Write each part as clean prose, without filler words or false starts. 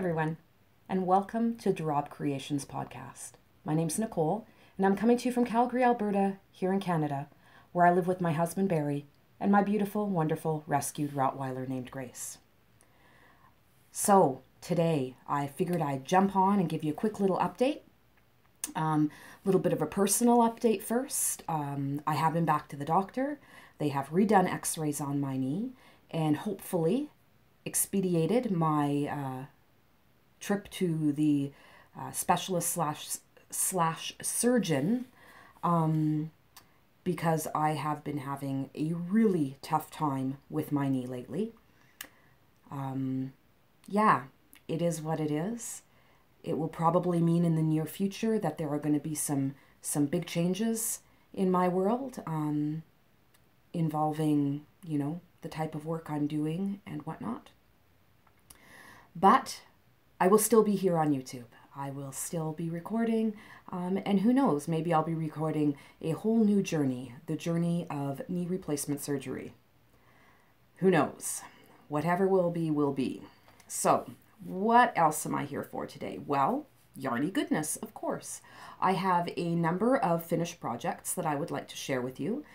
everyone, and welcome to the Rabe Creations podcast. My name's Nicole, and I'm coming to you from Calgary, Alberta, here in Canada, where I live with my husband Barry and my beautiful, wonderful rescued Rottweiler named Grace. So today I figured I'd jump on and give you a quick little update. Little bit of a personal update first. I have been back to the doctor. They have redone x-rays on my knee and hopefully expedited my trip to the specialist slash surgeon because I have been having a really tough time with my knee lately. Yeah, it is what it is. It will probably mean in the near future that there are going to be some big changes in my world involving, you know, the type of work I'm doing and whatnot. But I will still be here on YouTube. I will still be recording, and who knows, maybe I'll be recording a whole new journey, the journey of knee replacement surgery. Who knows? Whatever will be, will be. So, what else am I here for today? Well, yarny goodness, of course. I have a number of finished projects that I would like to share with you.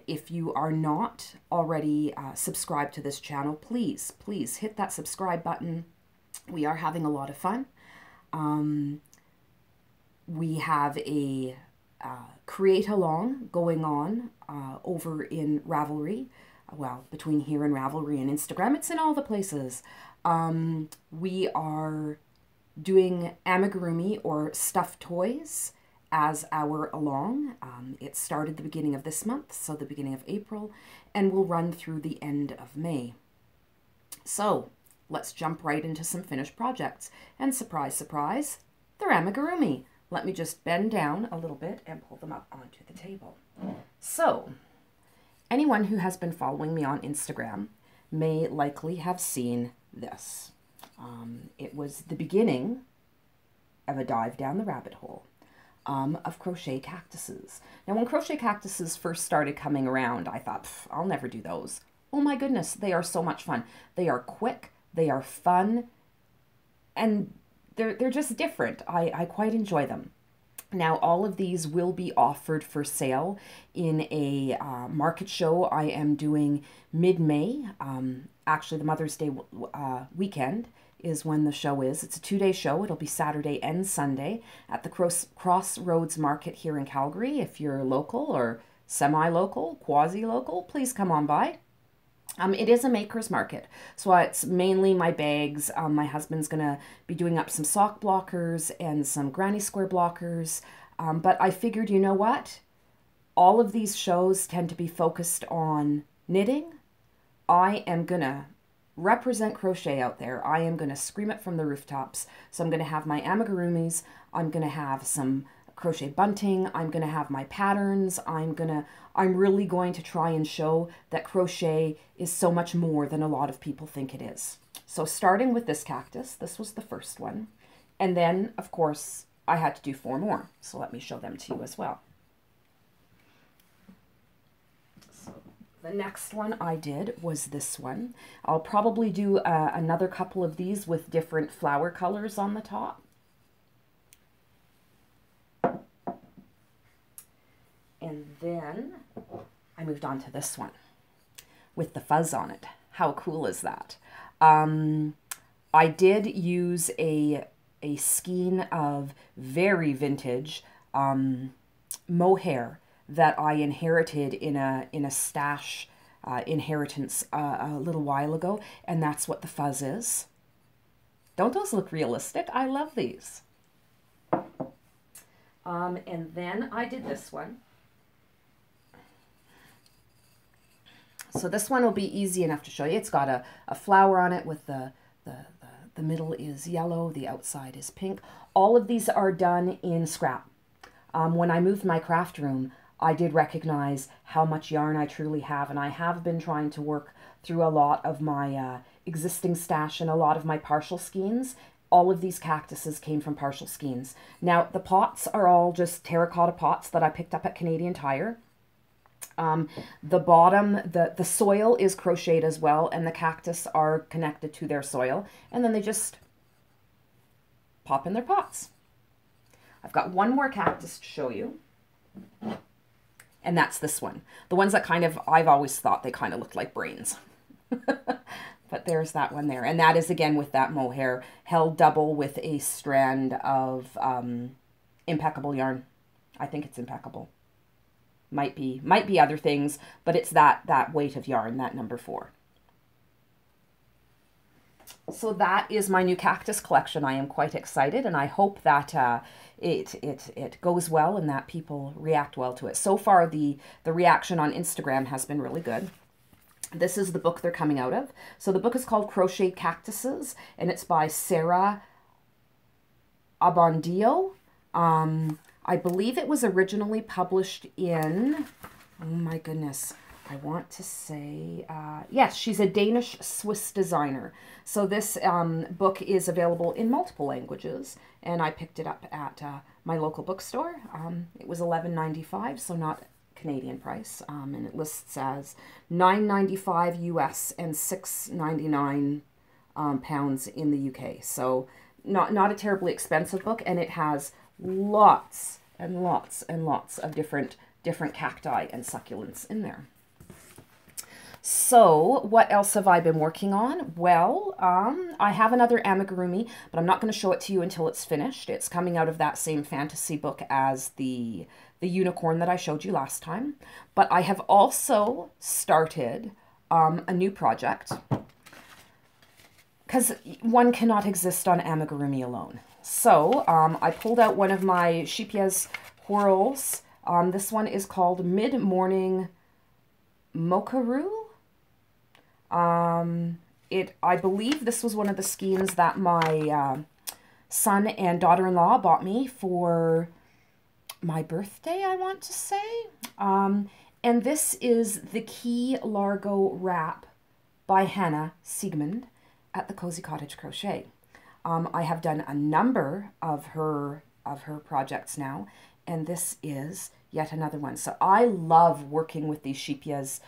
If you are not already subscribed to this channel, please hit that subscribe button. We are having a lot of fun. We have a create along going on over in Ravelry. Well, between here and Ravelry and Instagram, it's in all the places. We are doing Amigurumi or stuffed toys as our along. It started the beginning of this month, so the beginning of April, and will run through the end of May. So let's jump right into some finished projects. And surprise, surprise, they're Amigurumi. Let me just bend down a little bit and pull them up onto the table. So anyone who has been following me on Instagram may likely have seen this. It was the beginning of a dive down the rabbit hole of crochet cactuses. Now, when crochet cactuses first started coming around, I thought, I'll never do those. Oh my goodness, they are so much fun. They are quick, they are fun, and they're just different. I quite enjoy them. Now, all of these will be offered for sale in a market show I am doing mid-May. Actually, the Mother's Day weekend is when the show is. It's a 2-day show. It'll be Saturday and Sunday at the Crossroads Market here in Calgary. If you're local or semi-local, quasi-local, please come on by. It is a maker's market, so it's mainly my bags. My husband's going to be doing up some sock blockers and some granny square blockers, but I figured, you know what? All of these shows tend to be focused on knitting. I am going to represent crochet out there. I am going to scream it from the rooftops. So I'm going to have my amigurumis. I'm going to have some crochet bunting. I'm going to have my patterns. I'm really going to try and show that crochet is so much more than a lot of people think it is. So starting with this cactus, this was the first one. And then, of course, I had to do 4 more. So let me show them to you as well. So the next one I did was this one. I'll probably do another couple of these with different flower colors on the top. And then I moved on to this one with the fuzz on it. How cool is that? I did use a skein of very vintage mohair that I inherited in a stash inheritance a little while ago, and that's what the fuzz is. Don't those look realistic? I love these. And then I did this one. So this one will be easy enough to show you. It's got a flower on it with the middle is yellow, the outside is pink. All of these are done in scrap. When I moved my craft room, I did recognize how much yarn I truly have, and I have been trying to work through a lot of my existing stash and a lot of my partial skeins. All of these cactuses came from partial skeins. Now, the pots are all just terracotta pots that I picked up at Canadian Tire. The bottom, the soil is crocheted as well, and the cactus are connected to their soil, and then they just pop in their pots. I've got one more cactus to show you. And that's this one. The ones that I've always thought they kind of looked like brains. But there's that one there. And that is, again, with that mohair, held double with a strand of impeccable yarn. I think it's impeccable. Might be other things, but it's that weight of yarn, that number 4. So that is my new cactus collection. I am quite excited, and I hope that it goes well and that people react well to it. So far, the reaction on Instagram has been really good. This is the book they're coming out of. So the book is called Crochet Cactuses, and it's by Sarah Abondio. I believe it was originally published in, oh my goodness, I want to say, yes, she's a Danish-Swiss designer. So this book is available in multiple languages, and I picked it up at my local bookstore. It was $11.95, so not Canadian price, and it lists as $9.95 US and $6.99 pounds in the UK. So not a terribly expensive book, and it has lots and lots and lots of different cacti and succulents in there. So what else have I been working on? Well, I have another amigurumi, but I'm not going to show it to you until it's finished. It's coming out of that same fantasy book as the unicorn that I showed you last time. But I have also started a new project, because one cannot exist on amigurumi alone. So I pulled out one of my Shipia's whorls. This one is called Mid-Morning Mokaru. I believe this was one of the skeins that my son and daughter-in-law bought me for my birthday, I want to say. And this is the Key Largo Wrap by Hannah Siegmund at the Cozy Cottage Crochet. I have done a number of her projects now, and this is yet another one. So I love working with these Shipia's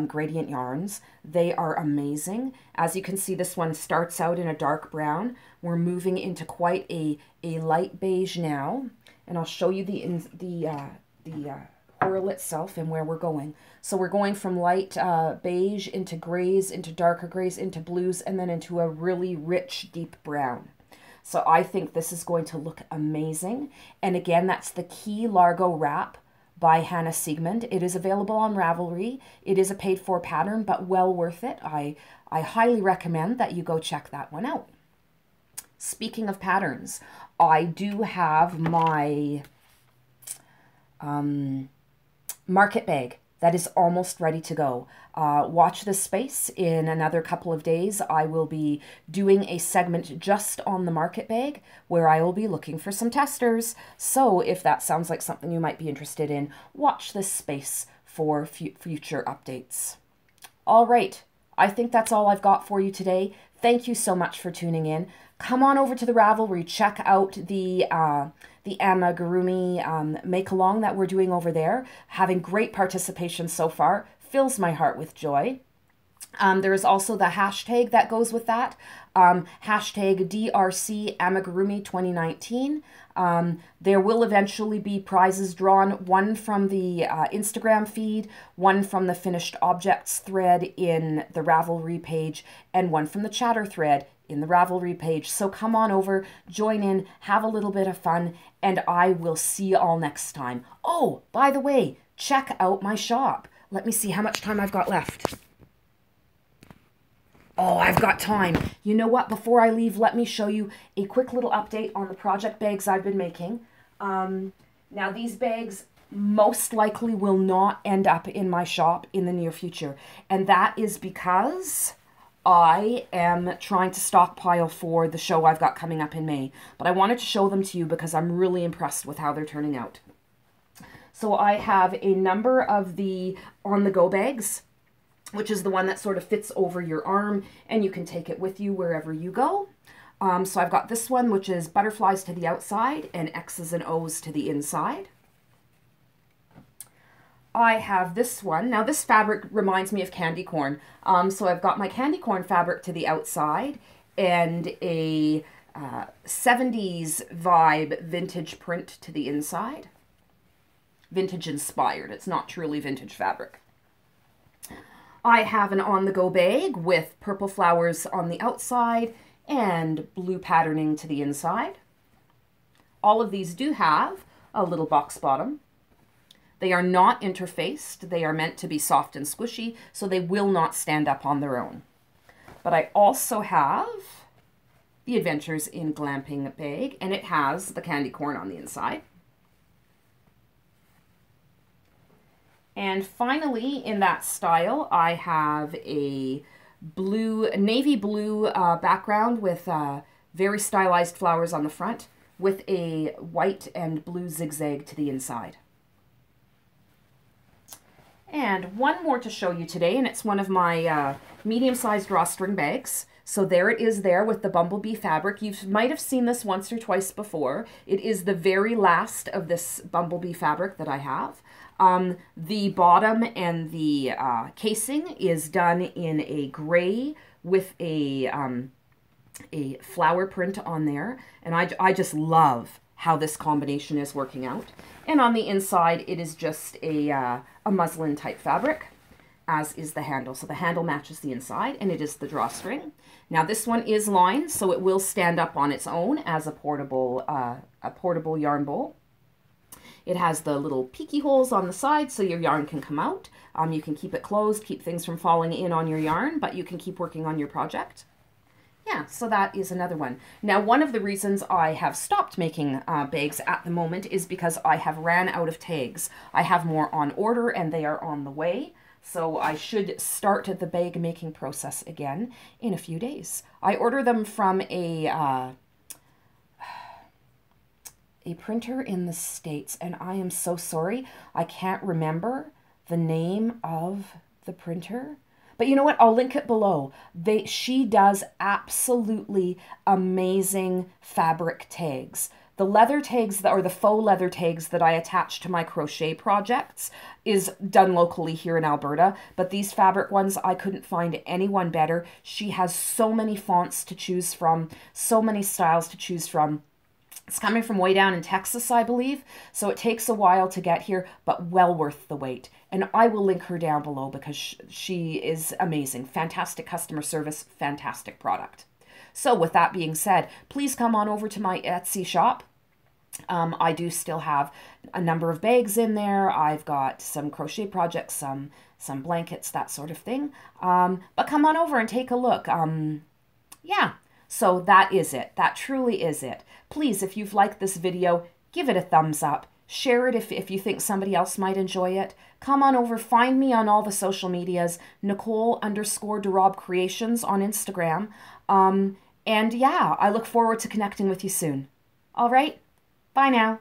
gradient yarns. They are amazing. As you can see, this one starts out in a dark brown. We're moving into quite a light beige now, and I'll show you the whorl itself and where we're going. So we're going from light beige into grays, into darker grays, into blues, and then into a really rich deep brown. So I think this is going to look amazing. And again, that's the Key Largo Wrap by Hannah Siegmund. It is available on Ravelry. It is a paid-for pattern, but well worth it. I highly recommend that you go check that one out. Speaking of patterns, I do have my market bag that is almost ready to go. Watch this space. In another couple of days, I will be doing a segment just on the market bag where I will be looking for some testers. So if that sounds like something you might be interested in, watch this space for future updates. All right, I think that's all I've got for you today. Thank you so much for tuning in. Come on over to the Ravelry. Check out the amigurumi make-along that we're doing over there. Having great participation so far. Fills my heart with joy. There is also the hashtag that goes with that. Hashtag DRC Amigurumi 2019. There will eventually be prizes drawn, one from the Instagram feed, one from the finished objects thread in the Ravelry page, and one from the chatter thread in the Ravelry page. So come on over, join in, have a little bit of fun, and I will see you all next time. Oh, by the way, check out my shop. Let me see how much time I've got left. Oh, I've got time. You know what? Before I leave, let me show you a quick little update on the project bags I've been making. Now, these bags most likely will not end up in my shop in the near future. And that is because I am trying to stockpile for the show I've got coming up in May. But I wanted to show them to you because I'm really impressed with how they're turning out. So I have a number of the on-the-go bags, which is the one that sort of fits over your arm and you can take it with you wherever you go. So I've got this one, which is butterflies to the outside and X's and O's to the inside. I have this one. Now this fabric reminds me of candy corn. So I've got my candy corn fabric to the outside and a 70s vibe vintage print to the inside. Vintage inspired. It's not truly vintage fabric. I have an on-the-go bag with purple flowers on the outside and blue patterning to the inside. All of these do have a little box bottom. They are not interfaced. They are meant to be soft and squishy, so they will not stand up on their own. But I also have the Adventures in Glamping bag, and it has the candy corn on the inside. And finally, in that style, I have a navy blue background with very stylized flowers on the front with a white and blue zigzag to the inside. And one more to show you today, and it's one of my medium-sized drawstring bags. So there it is there with the bumblebee fabric. You might have seen this once or twice before. It is the very last of this bumblebee fabric that I have. The bottom and the casing is done in a gray with a flower print on there. And I just love how this combination is working out. And on the inside, it is just a muslin type fabric, as is the handle. So the handle matches the inside, and it is the drawstring. Now this one is lined, so it will stand up on its own as a portable yarn bowl. It has the little peeky holes on the side so your yarn can come out. You can keep it closed, keep things from falling in on your yarn, but you can keep working on your project. Yeah, so that is another one. Now, one of the reasons I have stopped making bags at the moment is because I have ran out of tags. I have more on order and they are on the way. So I should start the bag making process again in a few days. I order them from a printer in the States, and I am so sorry. I can't remember the name of the printer. But you know what? I'll link it below. She does absolutely amazing fabric tags. The leather tags, or the faux leather tags that I attach to my crochet projects is done locally here in Alberta, but these fabric ones, I couldn't find anyone better. She has so many fonts to choose from, so many styles to choose from. It's coming from way down in Texas, I believe, so it takes a while to get here, but well worth the wait. And I will link her down below because she is amazing. Fantastic customer service, fantastic product. So with that being said, please come on over to my Etsy shop. I do still have a number of bags in there. I've got some crochet projects, some blankets, that sort of thing. But come on over and take a look. Yeah, so that is it. That truly is it. Please, if you've liked this video, give it a thumbs up. Share it if you think somebody else might enjoy it. Come on over, find me on all the social medias, Nicole_Rabe Creations on Instagram. And yeah, I look forward to connecting with you soon. All right, bye now.